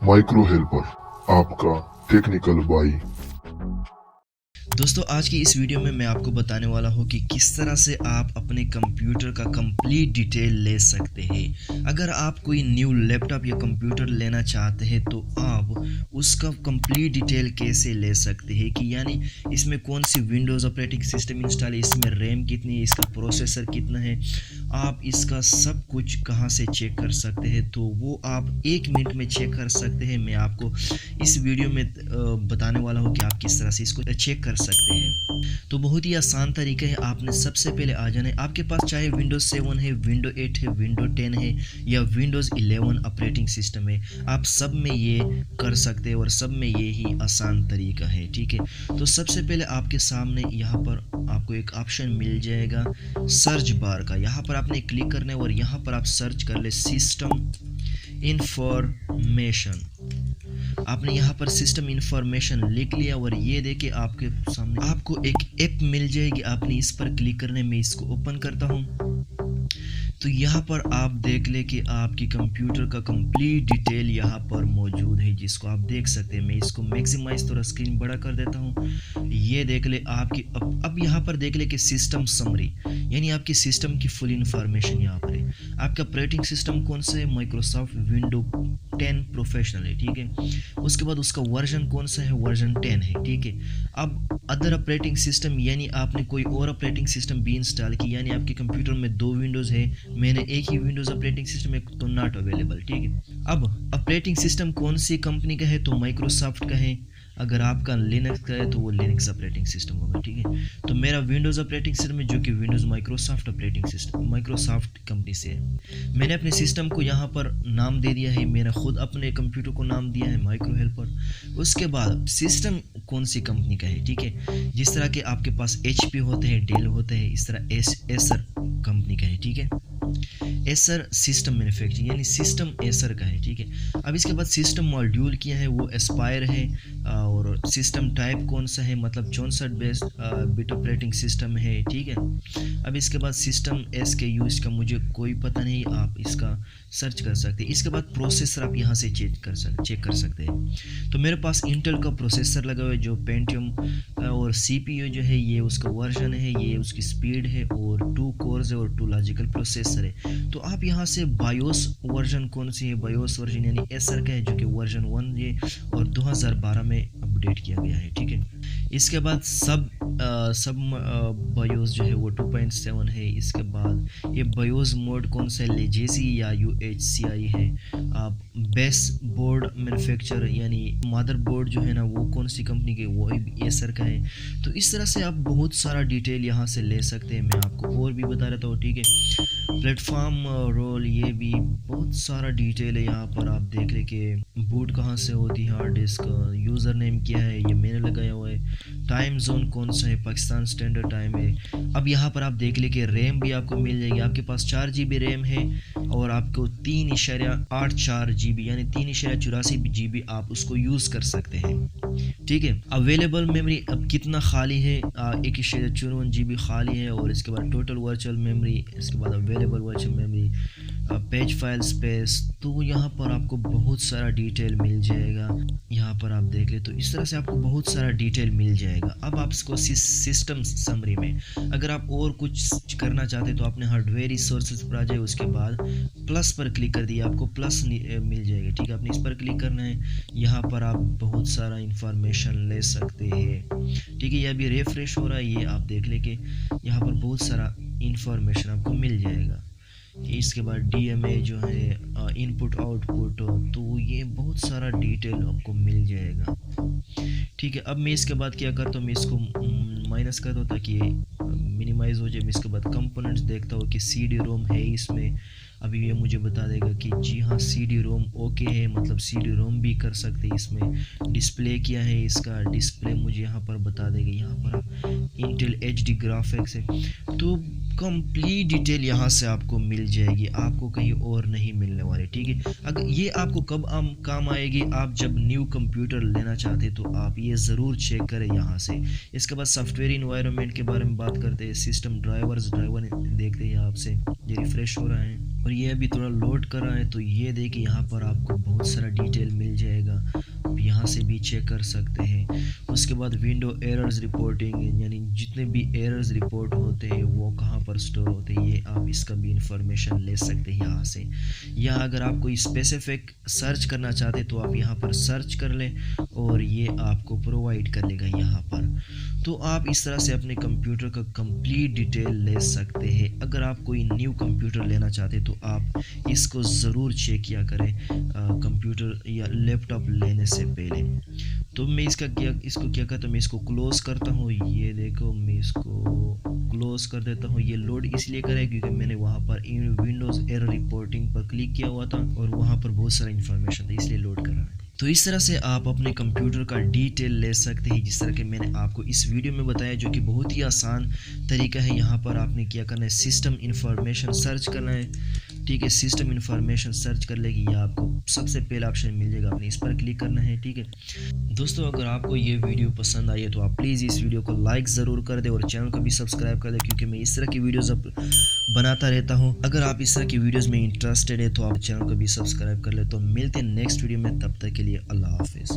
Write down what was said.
Micro helper, आपका technical भाई। दोस्तों आज की इस वीडियो में मैं आपको बताने वाला हूँ कि किस तरह से आप अपने कंप्यूटर का कंप्लीट डिटेल ले सकते हैं। अगर आप कोई न्यू लैपटॉप या कंप्यूटर लेना चाहते हैं तो आप उसका कंप्लीट डिटेल कैसे ले सकते हैं कि यानी इसमें कौन सी विंडोज़ ऑपरेटिंग सिस्टम इंस्टॉल है, इसमें रैम कितनी है, इसका प्रोसेसर कितना है, आप इसका सब कुछ कहाँ से चेक कर सकते हैं। तो वो आप 1 मिनट में चेक कर सकते हैं। मैं आपको इस वीडियो में बताने वाला हूँ कि आप किस तरह से इसको चेक कर सकते हैं। तो बहुत ही आसान तरीका है। आपने सबसे पहले आ जाना है, आपके पास चाहे विंडोज 7 है, विंडो 8 है, विंडो 10 है या विंडोज 11 ऑपरेटिंग सिस्टम है, आप सब में ये कर सकते हैं और सब में ये ही आसान तरीका है। ठीक है, तो सबसे पहले आपके सामने यहाँ पर आपको एक ऑप्शन मिल जाएगा सर्च बार का। यहाँ पर आपने क्लिक करना है और यहाँ पर आप सर्च कर ले सिस्टम इंफॉर्मेशन। आपने यहाँ पर सिस्टम इंफॉर्मेशन लिख लिया और ये देखिए आपके सामने आपको एक ऐप मिल जाएगी। आपने इस पर क्लिक करने में इसको ओपन करता हूँ तो यहाँ पर आप देख ले कि आपकी कंप्यूटर का कंप्लीट डिटेल यहाँ पर मौजूद है, जिसको आप देख सकते हैं। मैं इसको मैक्सिमाइज थोड़ा स्क्रीन बड़ा कर देता हूँ। ये देख ले आपकी अब यहाँ पर देख ले कि सिस्टम समरी यानी आपकी सिस्टम की फुल इंफॉर्मेशन यहाँ पर है। आपका ऑपरेटिंग सिस्टम कौन सा है, माइक्रोसॉफ्ट विंडो 10 प्रोफेशनल है। ठीक है, उसके बाद उसका वर्जन कौन सा है, वर्जन 10 है। ठीक है, अब अदर ऑपरेटिंग सिस्टम यानी आपने कोई और ऑपरेटिंग सिस्टम भी इंस्टॉल की, यानी आपके कंप्यूटर में 2 विंडोज़ है, मैंने एक ही विंडोज़ ऑपरेटिंग सिस्टम है तो नॉट अवेलेबल। ठीक है, अब ऑपरेटिंग सिस्टम कौन सी कंपनी का है तो माइक्रोसॉफ्ट का है। अगर आपका लिनक्स का है तो वो लिनक्स ऑपरेटिंग सिस्टम होगा। ठीक है, तो मेरा विंडोज़ ऑपरेटिंग सिस्टम है जो कि Windows Microsoft operating system Microsoft company से है। मैंने अपने सिस्टम को यहाँ पर नाम दे दिया है, मैंने खुद अपने कंप्यूटर को नाम दिया है माइक्रो हेल्पर। उसके बाद सिस्टम कौन सी कंपनी का है। ठीक है, जिस तरह के आपके पास HP होते हैं, डेल होते हैं, इस तरह एसर कंपनी का है। ठीक है, एसर सिस्टम मैन्युफैक्चरिंग यानी सिस्टम एसर का है। ठीक है, अब इसके बाद सिस्टम मॉड्यूल किया है वो एस्पायर है और सिस्टम टाइप कौन सा है, मतलब 64 बेस्ड बिट ऑपरेटिंग सिस्टम है। ठीक है, अब इसके बाद सिस्टम SKU, इसका मुझे कोई पता नहीं, आप इसका सर्च कर सकते हैं। इसके बाद प्रोसेसर आप यहाँ से चेक कर सकते हैं। तो मेरे पास इंटेल का प्रोसेसर लगा हुआ है जो पेंटियम और CPU जो है ये उसका वर्जन है, ये उसकी स्पीड है और 2 कोर्स है और 2 लॉजिकल प्रोसेसर है। तो आप यहाँ से बायोस वर्जन कौन सी है, बायोस वर्जन यानी एसर का है जो कि वर्जन 1 ये और 2012 में अपडेट किया गया है। ठीक है, इसके बाद सब बायोस जो है वो 2.7 है। इसके बाद ये बायोस मोड कौन सा है, लेजेसी या UHCI है। आप बेस बोर्ड मैन्युफैक्चरर यानी मदर बोर्ड जो है ना वो कौन सी कंपनी के, वो एसर का है। तो इस तरह से आप बहुत सारा डिटेल यहाँ से ले सकते हैं। मैं आपको और भी बता रहता हूँ। ठीक है, प्लेटफॉर्म रोल ये भी बहुत सारा डिटेल है यहाँ पर। आप देख रहे कि बूट कहाँ से होती है, हार्ड डिस्क, यूज़र नेम क्या है, ये मैंने लगाया हुआ है, टाइम जोन कौन सा है, पाकिस्तान स्टैंडर्ड टाइम है। अब यहाँ पर आप देख ले कि रैम भी आपको मिल जाएगी। आपके पास 4 GB रैम है और आपको 3.84 GB यानी 3.84 GB आप उसको यूज़ कर सकते हैं। ठीक है, अवेलेबल मेमोरी अब कितना खाली है, 1.54 GB खाली है और इसके बाद टोटल वर्चुअल मेमोरी, इसके बाद available virtual memory, page file space. तो यहाँ पर आपको बहुत सारा डिटेल मिल जाएगा। यहाँ पर आप देख ले तो इस तरह से आपको बहुत सारा डिटेल मिल जाएगा। अब आप इसको सिस्टम समरी में अगर आप और कुछ करना चाहते हैं तो आपने हार्डवेयर रिसोर्सेज पर आ जाए, उसके बाद प्लस पर क्लिक कर दिया, आपको प्लस मिल जाएगा। ठीक है, आपने इस पर क्लिक करना है, यहाँ पर आप बहुत सारा इंफॉर्मेशन ले सकते हैं। ठीक है, ये अभी रिफ्रेश हो रहा है, ये आप देख ले कि यहाँ पर बहुत सारा इंफॉर्मेशन आपको मिल जाएगा। इसके बाद DMA जो है इनपुट आउटपुट, तो ये बहुत सारा डिटेल आपको मिल जाएगा। ठीक है, अब मैं इसके बाद क्या करता हूँ, मैं इसको माइनस करता हूँ ताकि मिनिमाइज हो जाए। मैं इसके बाद कंपोनेंट्स देखता हूँ कि CD-ROM है इसमें। अभी ये मुझे बता देगा कि जी हाँ CD-ROM ओके है, मतलब CD-ROM भी कर सकते हैं इसमें। डिस्प्ले क्या है, इसका डिस्प्ले मुझे यहाँ पर बता देगा। यहाँ पर इंटेल HD ग्राफिक्स है। तो कंप्लीट डिटेल यहाँ से आपको मिल जाएगी, आपको कहीं और नहीं मिलने वाली। ठीक है, अगर ये आपको कब काम आएगी, आप जब न्यू कंप्यूटर लेना चाहते तो आप ये ज़रूर चेक करें यहाँ से। इसके बाद सॉफ्टवेयर इन्वायरमेंट के बारे में बात करते हैं। सिस्टम ड्राइवर देखते हैं आपसे, ये रिफ्रेश हो रहा है और ये अभी थोड़ा लोड कर रहा है। तो ये देखिए यहाँ पर आपको बहुत सारा डिटेल मिल जाएगा। यहाँ से भी चेक कर सकते हैं। उसके बाद विंडो एरर्स रिपोर्टिंग, यानी जितने भी एरर्स रिपोर्ट होते हैं वो कहाँ पर स्टोर होते हैं, ये आप इसका भी इंफॉर्मेशन ले सकते हैं यहाँ से। या अगर आप कोई स्पेसिफिक सर्च करना चाहते हैं तो आप यहाँ पर सर्च कर लें और ये आपको प्रोवाइड कर लेगा यहाँ पर। तो आप इस तरह से अपने कंप्यूटर का कंप्लीट डिटेल ले सकते हैं। अगर आप कोई न्यू कंप्यूटर लेना चाहते हैं तो आप इसको ज़रूर चेक किया करें कंप्यूटर या लैपटॉप लेने से पहले। तो मैं इसको क्या करता हूँ, मैं इसको क्लोज करता हूँ। ये देखो मैं इसको क्लोज कर देता हूँ। ये लोड इसलिए करे क्योंकि मैंने वहाँ पर विंडोज़ एरर रिपोर्टिंग पर क्लिक किया हुआ था और वहाँ पर बहुत सारा इन्फॉर्मेशन था, इसलिए लोड कर रहा है। तो इस तरह से आप अपने कंप्यूटर का डिटेल ले सकते हैं, जिस तरह के मैंने आपको इस वीडियो में बताया, जो कि बहुत ही आसान तरीका है। यहाँ पर आपने क्या करना है, सिस्टम इन्फॉर्मेशन सर्च करना है, ठीक है। सिस्टम इन्फॉर्मेशन सर्च कर लेगी या आपको सबसे पहला ऑप्शन मिल जाएगा, आपने इस पर क्लिक करना है, ठीक है। दोस्तों अगर आपको ये वीडियो पसंद आई है तो आप प्लीज़ इस वीडियो को लाइक ज़रूर कर दें और चैनल को भी सब्सक्राइब कर दें, क्योंकि मैं इस तरह की वीडियोज़ अब बनाता रहता हूँ। अगर आप इस तरह की वीडियोज़ में इंटरेस्टेड है तो आप चैनल को भी सब्सक्राइब कर ले। तो मिलते हैं नेक्स्ट वीडियो में, तब तक के लिए अल्लाह हाफिज़।